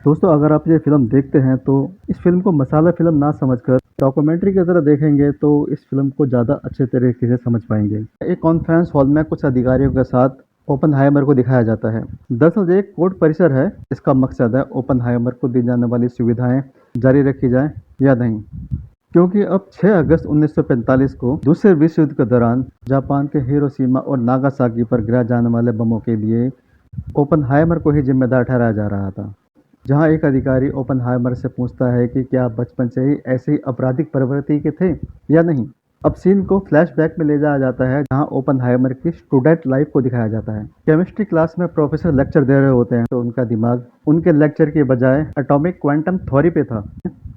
दोस्तों अगर आप ये फ़िल्म देखते हैं तो इस फ़िल्म को मसाला फ़िल्म ना समझकर डॉक्यूमेंट्री की तरह देखेंगे तो इस फ़िल्म को ज़्यादा अच्छे तरीके से समझ पाएँगे। एक कॉन्फ्रेंस हॉल में कुछ अधिकारियों के साथ ओपेनहाइमर को दिखाया जाता है। दरअसल ये एक कोर्ट परिसर है, इसका मकसद है ओपेनहाइमर को दी जाने वाली सुविधाएँ जारी रखी जाएँ या नहीं। क्योंकि अब 6 अगस्त 1945 को दूसरे विश्व युद्ध के दौरान जापान के हिरोशिमा और नागासाकी पर गिराए जाने वाले बमों के लिए ओपेनहाइमर को ही जिम्मेदार ठहराया जा रहा था। जहाँ एक अधिकारी ओपेनहाइमर से पूछता है कि क्या आप बचपन से ही ऐसे ही आपराधिक प्रवृत्ति के थे या नहीं। अब सीन को फ्लैशबैक में ले जाया जाता है जहाँ ओपेनहाइमर की स्टूडेंट लाइफ को दिखाया जाता है। केमिस्ट्री क्लास में प्रोफेसर लेक्चर दे रहे होते हैं तो उनका दिमाग उनके लेक्चर के बजाय एटॉमिक क्वांटम थ्योरी पे था।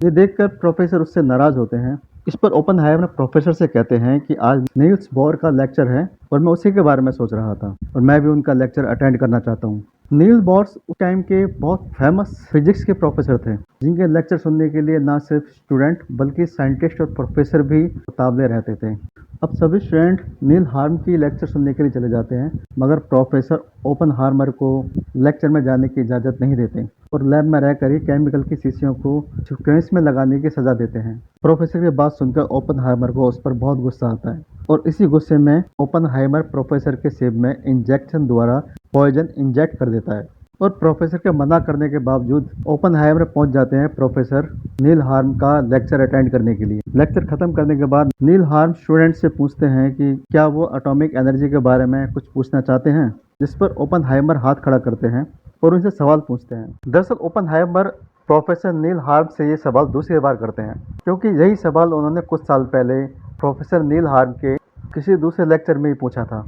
ये देखकर प्रोफेसर उससे नाराज होते हैं। इस पर ओपेनहाइमर प्रोफेसर से कहते हैं कि आज नील्स बोर का लेक्चर है और मैं उसी के बारे में सोच रहा था और मैं भी उनका लेक्चर अटेंड करना चाहता हूँ। नील्स बोर उस टाइम के बहुत फेमस फिजिक्स के प्रोफेसर थे जिनके लेक्चर सुनने के लिए ना सिर्फ स्टूडेंट बल्कि साइंटिस्ट और प्रोफेसर भी उतावले रहते थे। अब सभी स्टूडेंट नील हार्म की लेक्चर सुनने के लिए चले जाते हैं मगर प्रोफेसर ओपेनहाइमर को लेक्चर में जाने की इजाज़त नहीं देते और लैब में रहकर ही केमिकल की शीशियों को सीक्वेंस में लगाने की सज़ा देते हैं। प्रोफेसर की बात सुनकर ओपेनहाइमर को उस पर बहुत गुस्सा आता है और इसी गुस्से में ओपेनहाइमर प्रोफेसर के सिर में इंजेक्शन द्वारा पॉइजन इंजेक्ट कर देता है और प्रोफेसर के मना करने के बावजूद ओपेनहाइमर पहुंच जाते हैं प्रोफेसर नील हार्म का लेक्चर अटेंड करने के लिए। लेक्चर खत्म करने के बाद नील हार्म स्टूडेंट से पूछते हैं कि क्या वो एटॉमिक एनर्जी के बारे में कुछ पूछना चाहते हैं, जिस पर ओपेनहाइमर हाथ खड़ा करते हैं और उनसे सवाल पूछते हैं। दरअसल ओपेनहाइमर प्रोफेसर नील हार्म से ये सवाल दूसरी बार करते हैं क्योंकि यही सवाल उन्होंने कुछ साल पहले प्रोफेसर नील हार्म के किसी दूसरे लेक्चर में ही पूछा था।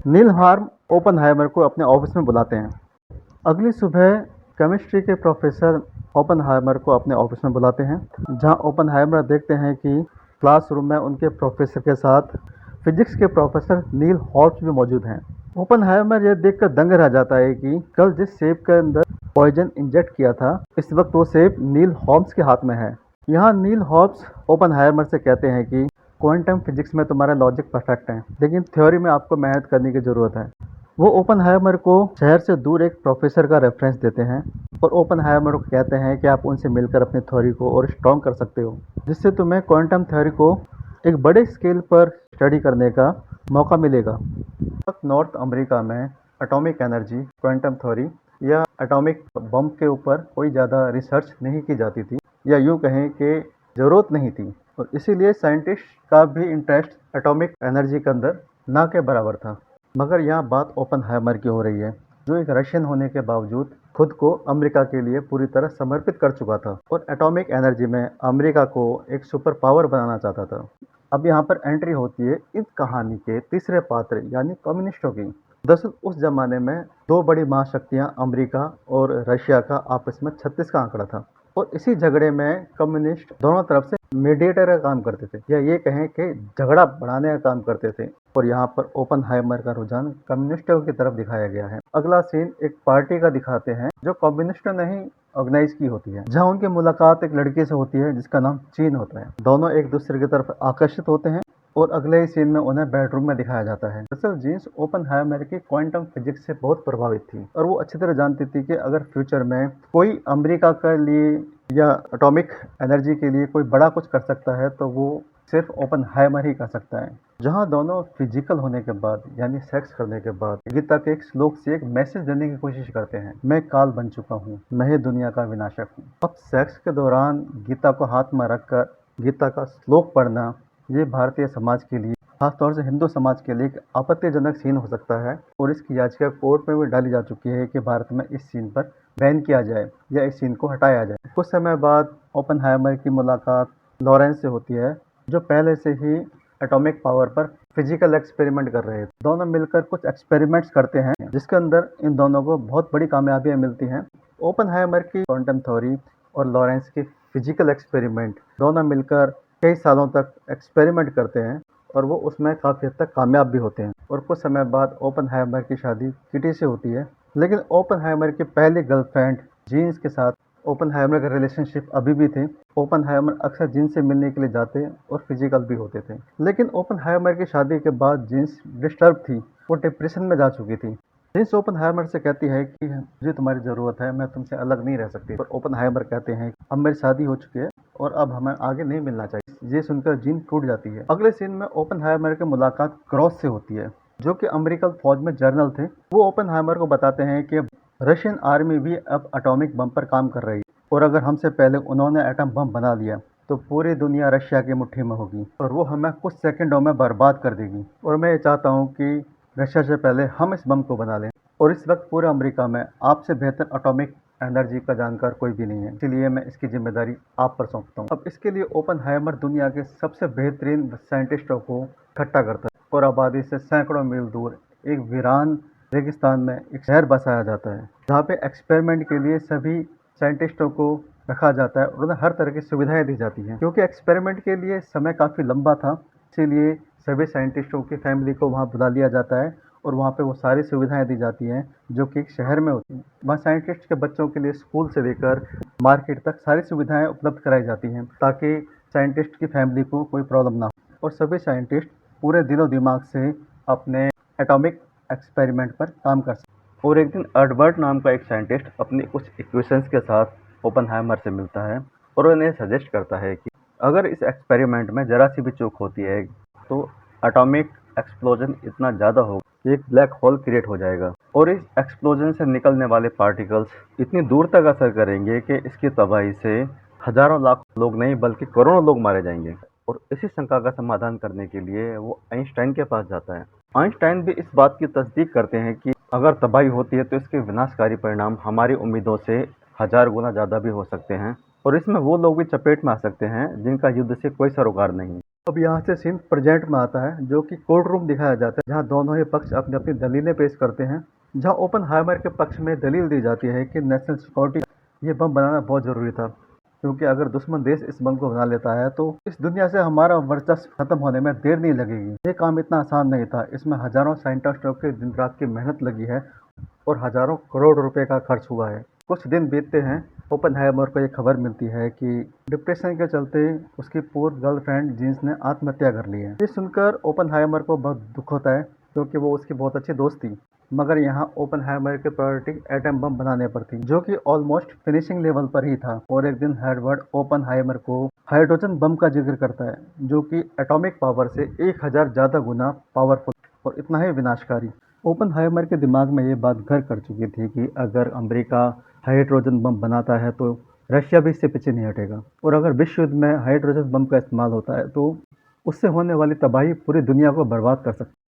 नील हार्म ओपेनहाइमर को अपने ऑफिस में बुलाते हैं। अगली सुबह केमिस्ट्री के प्रोफेसर ओपेनहाइमर को अपने ऑफिस में बुलाते हैं जहां ओपेनहाइमर देखते हैं कि क्लासरूम में उनके प्रोफेसर के साथ फिजिक्स के प्रोफेसर नील हॉब्स भी मौजूद हैं। ओपेनहाइमर यह देखकर दंग रह जाता है कि कल जिस सेब के अंदर पॉइजन इंजेक्ट किया था इस वक्त वो सेब नील हॉब्स के हाथ में है। यहाँ नील हॉब्स ओपेनहाइमर से कहते हैं कि क्वांटम फिजिक्स में तुम्हारा लॉजिक परफेक्ट है लेकिन थ्योरी में आपको मेहनत करने की ज़रूरत है। वो ओपेनहाइमर को शहर से दूर एक प्रोफेसर का रेफरेंस देते हैं और ओपेनहाइमर को कहते हैं कि आप उनसे मिलकर अपनी थ्योरी को और स्ट्रॉन्ग कर सकते हो जिससे तुम्हें क्वांटम थ्योरी को एक बड़े स्केल पर स्टडी करने का मौका मिलेगा। नॉर्थ अमेरिका में एटॉमिक एनर्जी, क्वांटम थ्योरी या एटॉमिक बम के ऊपर कोई ज़्यादा रिसर्च नहीं की जाती थी या यूँ कहें कि ज़रूरत नहीं थी और इसीलिए साइंटिस्ट का भी इंटरेस्ट एटॉमिक एनर्जी के अंदर ना के बराबर था। मगर यहाँ बात ओपेनहाइमर की हो रही है जो एक रशियन होने के बावजूद खुद को अमेरिका के लिए पूरी तरह समर्पित कर चुका था और एटॉमिक एनर्जी में अमेरिका को एक सुपर पावर बनाना चाहता था। अब यहाँ पर एंट्री होती है इस कहानी के तीसरे पात्र यानी कम्युनिस्टों की। दरअसल उस जमाने में दो बड़ी महाशक्तियाँ अमेरिका और रशिया का आपस में 36 का आंकड़ा था और इसी झगड़े में कम्युनिस्ट दोनों तरफ से मीडिएटर का काम करते थे या ये कहें कि झगड़ा बढ़ाने का काम करते थे और यहाँ पर ओपेनहाइमर का रुझान कम्युनिस्टों की तरफ दिखाया गया है। अगला सीन एक पार्टी का दिखाते हैं जो कम्युनिस्टों ने ही ऑर्गेनाइज की होती है जहाँ उनकी मुलाकात एक लड़की से होती है जिसका नाम चीन होता है। दोनों एक दूसरे की तरफ आकर्षित होते हैं और अगले ही सीन में उन्हें बेडरूम में दिखाया जाता है। दरअसल जीन्स ओपेनहाइमर की क्वांटम फिजिक्स से बहुत प्रभावित थी और वो अच्छी तरह जानती थी कि अगर फ्यूचर में कोई अमेरिका के लिए या एटॉमिक एनर्जी के लिए कोई बड़ा कुछ कर सकता है तो वो सिर्फ ओपेनहाइमर ही कर सकता है। जहाँ दोनों फिजिकल होने के बाद यानी सेक्स करने के बाद गीता के एक श्लोक से एक मैसेज देने की कोशिश करते हैं, मैं काल बन चुका हूँ, मैं ही दुनिया का विनाशक हूँ। अब सेक्स के दौरान गीता को हाथ में रखकर गीता का श्लोक पढ़ना ये भारतीय समाज के लिए खासतौर से हिंदू समाज के लिए एक आपत्तिजनक सीन हो सकता है और इसकी याचिका कोर्ट में भी डाली जा चुकी है कि भारत में इस सीन पर बैन किया जाए या इस सीन को हटाया जाए। कुछ समय बाद ओपेनहाइमर की मुलाकात लॉरेंस से होती है जो पहले से ही एटॉमिक पावर पर फिजिकल एक्सपेरिमेंट कर रहे थे। दोनों मिलकर कुछ एक्सपेरिमेंट्स करते हैं जिसके अंदर इन दोनों को बहुत बड़ी कामयाबियां मिलती हैं। ओपेनहाइमर की क्वांटम थ्योरी और लॉरेंस की फिजिकल एक्सपेरिमेंट दोनों मिलकर कई सालों तक एक्सपेरिमेंट करते हैं और वो उसमें काफ़ी हद तक कामयाब भी होते हैं और कुछ समय बाद ओपेनहाइमर की शादी किटी से होती है। लेकिन ओपेनहाइमर की पहली गर्लफ्रेंड जीन्स के साथ ओपेनहाइमर का रिलेशनशिप अभी भी थे। ओपेनहाइमर अक्सर जीन्स से मिलने के लिए जाते और फिजिकल भी होते थे। लेकिन ओपेनहाइमर की शादी के बाद जीन्स डिस्टर्ब थी, वो डिप्रेशन में जा चुकी थी जेन्स ओपनहाइमर से कहती है कि मुझे तुम्हारी ज़रूरत है, मैं तुमसे अलग नहीं रह सकती। पर ओपनहाइमर कहते हैं, अब मेरी शादी हो चुकी है और अब हमें आगे नहीं मिलना चाहिए। ये सुनकर जीन टूट जाती है। अगले सीन में ओपनहाइमर की मुलाकात क्रॉस से होती है, जो कि अमेरिकन फौज में जनरल थे। वो ओपनहाइमर को बताते हैं कि रशियन आर्मी भी अब एटॉमिक बम पर काम कर रही है और अगर हमसे पहले उन्होंने एटम बम बना लिया तो पूरी दुनिया रशिया की मुट्ठी में होगी और वो हमें कुछ सेकंडों में बर्बाद कर देगी। और मैं ये चाहता हूँ कि रशिया से पहले हम इस बम को बना लें और इस वक्त पूरे अमेरिका में आपसे बेहतर एटॉमिक एनर्जी का जानकार कोई भी नहीं है, इसलिए मैं इसकी जिम्मेदारी आप पर सौंपता हूँ। अब इसके लिए ओपनहाइमर दुनिया के सबसे बेहतरीन साइंटिस्टों को इकट्ठा करता है और आबादी से सैकड़ों मील दूर एक वीरान रेगिस्तान में एक शहर बसाया जाता है, जहाँ पे एक्सपेरिमेंट के लिए सभी साइंटिस्टों को रखा जाता है और उन्हें हर तरह की सुविधाएं दी जाती हैं। क्योंकि एक्सपेरिमेंट के लिए समय काफ़ी लंबा था, इसीलिए सभी साइंटिस्टों की फैमिली को वहाँ बुला लिया जाता है और वहाँ पे वो सारी सुविधाएं दी जाती हैं जो कि एक शहर में होती हैं। वहाँ साइंटिस्ट के बच्चों के लिए स्कूल से लेकर मार्केट तक सारी सुविधाएं उपलब्ध कराई जाती हैं ताकि साइंटिस्ट की फैमिली को कोई प्रॉब्लम ना हो और सभी साइंटिस्ट पूरे दिलो दिमाग से अपने एटॉमिक एक्सपेरिमेंट पर काम कर सकें। और एक दिन एडवर्ड नाम का एक साइंटिस्ट अपनी कुछ इक्वेशंस के साथ ओपनहाइमर से मिलता है और उन्हें सजेस्ट करता है कि अगर इस एक्सपेरिमेंट में ज़रा सी भी चूक होती है तो एटॉमिक एक्सप्लोजन इतना ज़्यादा होगा कि एक ब्लैक होल क्रिएट हो जाएगा और इस एक्सप्लोजन से निकलने वाले पार्टिकल्स इतनी दूर तक असर करेंगे कि इसकी तबाही से हजारों लाख लोग नहीं बल्कि करोड़ों लोग मारे जाएंगे। और इसी शंका का समाधान करने के लिए वो आइंस्टाइन के पास जाता है। आइंस्टाइन भी इस बात की तस्दीक करते हैं कि अगर तबाही होती है तो इसके विनाशकारी परिणाम हमारी उम्मीदों से हजार गुना ज़्यादा भी हो सकते हैं और इसमें वो लोग भी चपेट में आ सकते हैं जिनका युद्ध से कोई सरोकार नहीं। अब यहाँ से सीन प्रेजेंट में आता है, जो कि कोर्ट रूम दिखाया जाता है, जहाँ दोनों ही पक्ष अपनी अपनी दलीलें पेश करते हैं। जहाँ ओपनहाइमर के पक्ष में दलील दी जाती है कि नेशनल सिक्योरिटी ये बम बनाना बहुत ज़रूरी था, क्योंकि अगर दुश्मन देश इस बम को बना लेता है तो इस दुनिया से हमारा वर्चस्व खत्म होने में देर नहीं लगेगी। ये काम इतना आसान नहीं था, इसमें हजारों साइंटिस्टों की दिन रात की मेहनत लगी है और हजारों करोड़ रुपए का खर्च हुआ है। कुछ दिन बीतते हैं, ओपनहाइमर को ये खबर मिलती है कि डिप्रेशन के चलते उसकी पूर्व गर्लफ्रेंड जीन्स ने आत्महत्या कर ली है। ये सुनकर ओपनहाइमर को बहुत दुख होता है, क्योंकि वो उसकी बहुत अच्छी दोस्त थी। मगर यहाँ ओपनहाइमर की प्रायोरिटी एटम बम बनाने पर थी, जो कि ऑलमोस्ट फिनिशिंग लेवल पर ही था। और एक दिन एडवर्ड ओपनहाइमर को हाइड्रोजन बम का जिक्र करता है, जो कि एटॉमिक पावर से 1000 ज़्यादा गुना पावरफुल और इतना ही विनाशकारी। ओपनहाइमर के दिमाग में ये बात घर कर चुकी थी कि अगर अमेरिका हाइड्रोजन बम बनाता है तो रशिया भी इससे पीछे नहीं हटेगा और अगर विश्व युद्ध में हाइड्रोजन बम का इस्तेमाल होता है तो उससे होने वाली तबाही पूरी दुनिया को बर्बाद कर सकती है।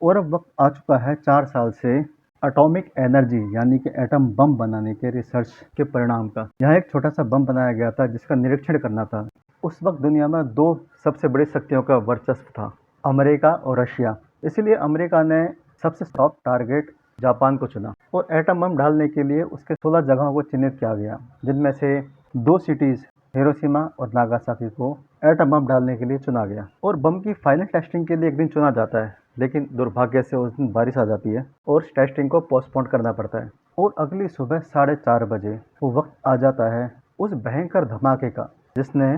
और अब वक्त आ चुका है 4 साल से एटॉमिक एनर्जी यानी कि एटम बम बनाने के रिसर्च के परिणाम का। यहाँ एक छोटा सा बम बनाया गया था जिसका निरीक्षण करना था। उस वक्त दुनिया में 2 सबसे बड़ी शक्तियों का वर्चस्व था, अमेरिका और रशिया। इसलिए अमेरिका ने सबसे सॉफ्ट टारगेट जापान को चुना और एटम बम डालने के लिए उसके 16 जगहों को चिन्हित किया गया, जिनमें से 2 सिटीज़ हिरोशिमा और नागासाकी को एटम बम डालने के लिए चुना गया। और बम की फाइनल टेस्टिंग के लिए एक दिन चुना जाता है, लेकिन दुर्भाग्य से उस दिन बारिश आ जाती है और उस टेस्टिंग को पोस्टपोन करना पड़ता है। और अगली सुबह 4:30 बजे वो वक्त आ जाता है उस भयंकर धमाके का, जिसने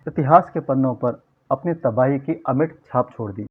इतिहास के पन्नों पर अपनी तबाही की अमिट छाप छोड़ दी।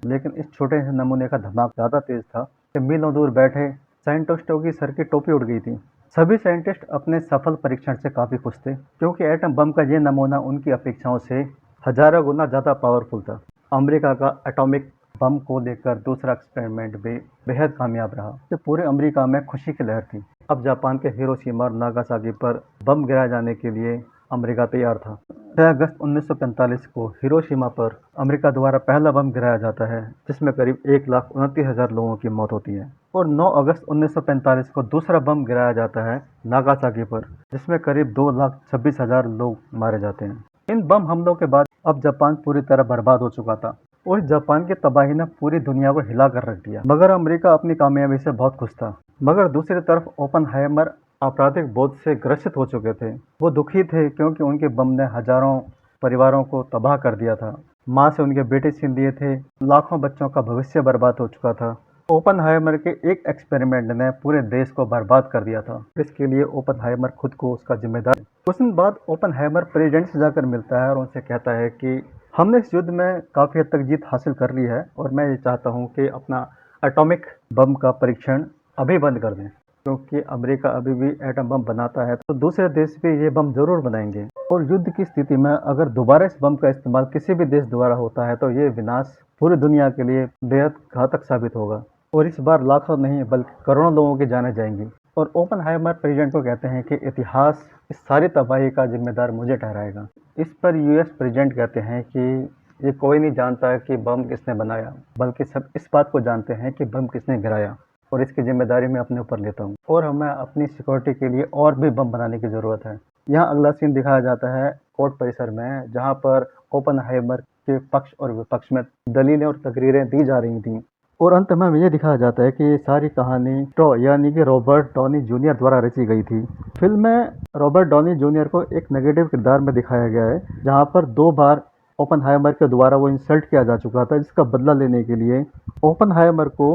लेकिन इस छोटे से नमूने का धमाका ज़्यादा तेज था कि मीलों दूर बैठे साइंटिस्टों की सर की टोपी उड़ गई थी। सभी साइंटिस्ट अपने सफल परीक्षण से काफ़ी खुश थे, क्योंकि एटम बम का ये नमूना उनकी अपेक्षाओं से हजारों गुना ज़्यादा पावरफुल था। अमेरिका का एटॉमिक बम को लेकर दूसरा एक्सपेरिमेंट भी बेहद कामयाब रहा, तो पूरे अमेरिका में खुशी की लहर थी। अब जापान के हिरोशिमा और नागासाकी पर बम गिराए जाने के लिए अमेरिका तैयार था। 6 अगस्त 1945 को हिरोशिमा पर अमेरिका द्वारा पहला बम गिराया जाता है, जिसमें करीब 1,29,000 लोगों की मौत होती है। और 9 अगस्त 1945 को दूसरा बम गिराया जाता है नागासाकी पर, जिसमें करीब 2,26,000 लोग मारे जाते हैं। इन बम हमलों के बाद अब जापान पूरी तरह बर्बाद हो चुका था और जापान की तबाही ने पूरी दुनिया को हिला कर रख दिया। मगर अमेरिका अपनी कामयाबी से बहुत खुश था। मगर दूसरी तरफ ओपनहाइमर आपराधिक बोध से ग्रसित हो चुके थे। वो दुखी थे क्योंकि उनके बम ने हजारों परिवारों को तबाह कर दिया था। माँ से उनके बेटे छीन लिए थे, लाखों बच्चों का भविष्य बर्बाद हो चुका था। ओपनहाइमर के एक एक्सपेरिमेंट ने पूरे देश को बर्बाद कर दिया था। इसके लिए ओपनहाइमर खुद को उसका जिम्मेदार। कुछ दिन बाद ओपनहाइमर प्रेसिडेंट से जाकर मिलता है और उनसे कहता है कि हमने इस युद्ध में काफ़ी हद तक जीत हासिल कर ली है और मैं ये चाहता हूँ कि अपना एटॉमिक बम का परीक्षण अभी बंद कर दें, क्योंकि अमेरिका अभी भी एटम बम बनाता है तो दूसरे देश भी ये बम जरूर बनाएंगे। और युद्ध की स्थिति में अगर दोबारा इस बम का इस्तेमाल किसी भी देश द्वारा होता है तो ये विनाश पूरी दुनिया के लिए बेहद घातक साबित होगा। और इस बार लाखों नहीं बल्कि करोड़ों लोगों की जानें जाएंगी। और ओपेनहाइमर प्रेसिडेंट को कहते हैं कि इतिहास इस सारी तबाही का जिम्मेदार मुझे ठहराएगा। इस पर यूएस प्रेसिडेंट कहते हैं कि ये कोई नहीं जानता कि बम किसने बनाया, बल्कि सब इस बात को जानते हैं कि बम किसने गिराया, और इसकी जिम्मेदारी मैं अपने ऊपर लेता हूँ। और हमें अपनी सिक्योरिटी के लिए और भी बम बनाने की ज़रूरत है। यहाँ अगला सीन दिखाया जाता है कोर्ट परिसर में, जहाँ पर ओपेनहाइमर के पक्ष और विपक्ष में दलीलें और तकरीरें दी जा रही थीं। और अंत में ये दिखाया जाता है कि ये सारी कहानी यानी कि रॉबर्ट डॉनी जूनियर द्वारा रची गई थी। फिल्म में रॉबर्ट डॉनी जूनियर को एक नेगेटिव किरदार में दिखाया गया है, जहाँ पर 2 बार ओपेनहाइमर के द्वारा वो इंसल्ट किया जा चुका था, जिसका बदला लेने के लिए ओपेनहाइमर को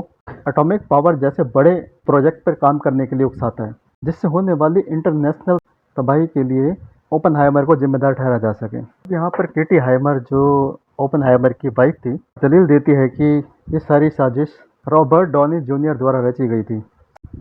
एटॉमिक पावर जैसे बड़े प्रोजेक्ट पर काम करने के लिए उकसाता है, जिससे होने वाली इंटरनेशनल तबाही के लिए ओपेनहाइमर को जिम्मेदार ठहरा जा सके। यहाँ पर केटी हाइमर जो ओपेनहाइमर की वाइफ थी, दलील देती है कि ये सारी साजिश रॉबर्ट डॉनी जूनियर द्वारा रची गई थी।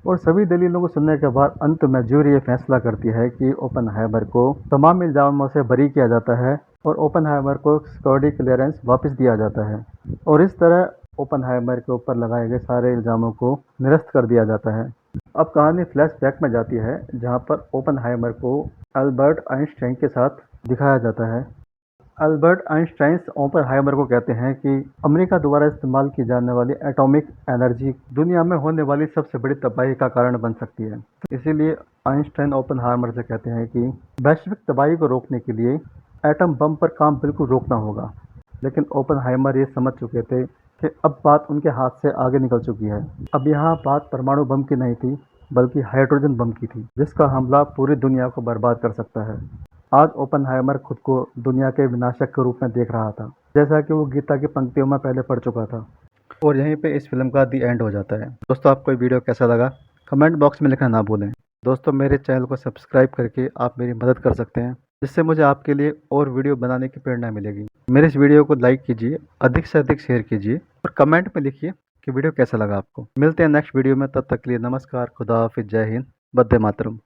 और सभी दलीलों को सुनने के बाद अंत में जूरी ये फैसला करती है कि ओपेनहाइमर को तमाम इल्जामों से बरी किया जाता है और ओपेनहाइमर को सिक्योरिटी क्लियरेंस वापस दिया जाता है। और इस तरह ओपेनहाइमर के ऊपर लगाए गए सारे इल्जामों को निरस्त कर दिया जाता है। अब कहानी फ्लैशबैक में जाती है, जहाँ पर ओपेनहाइमर को अल्बर्ट आइंस्टाइन के साथ दिखाया जाता है। अल्बर्ट आइंस्टाइन ओपेनहाइमर को कहते हैं कि अमेरिका द्वारा इस्तेमाल की जाने वाली एटॉमिक एनर्जी दुनिया में होने वाली सबसे बड़ी तबाही का कारण बन सकती है। इसीलिए आइंस्टाइन ओपेनहाइमर से कहते हैं कि वैश्विक तबाही को रोकने के लिए एटम बम पर काम बिल्कुल रोकना होगा। लेकिन ओपेनहाइमर ये समझ चुके थे कि अब बात उनके हाथ से आगे निकल चुकी है। अब यहाँ बात परमाणु बम की नहीं थी, बल्कि हाइड्रोजन बम की थी, जिसका हमला पूरी दुनिया को बर्बाद कर सकता है। आज ओपेनहाइमर खुद को दुनिया के विनाशक के रूप में देख रहा था, जैसा कि वो गीता की पंक्तियों में पहले पढ़ चुका था। और यहीं पे इस फिल्म का दी एंड हो जाता है। दोस्तों, आपको ये वीडियो कैसा लगा कमेंट बॉक्स में लिखना ना भूलें। दोस्तों, मेरे चैनल को सब्सक्राइब करके आप मेरी मदद कर सकते हैं, जिससे मुझे आपके लिए और वीडियो बनाने की प्रेरणा मिलेगी। मेरे इस वीडियो को लाइक कीजिए, अधिक से अधिक शेयर कीजिए और कमेंट में लिखिए कि वीडियो कैसा लगा आपको। मिलते हैं नेक्स्ट वीडियो में, तब तक के लिए नमस्कार, खुदा हाफिज, जय हिंद, वंदे मातरम।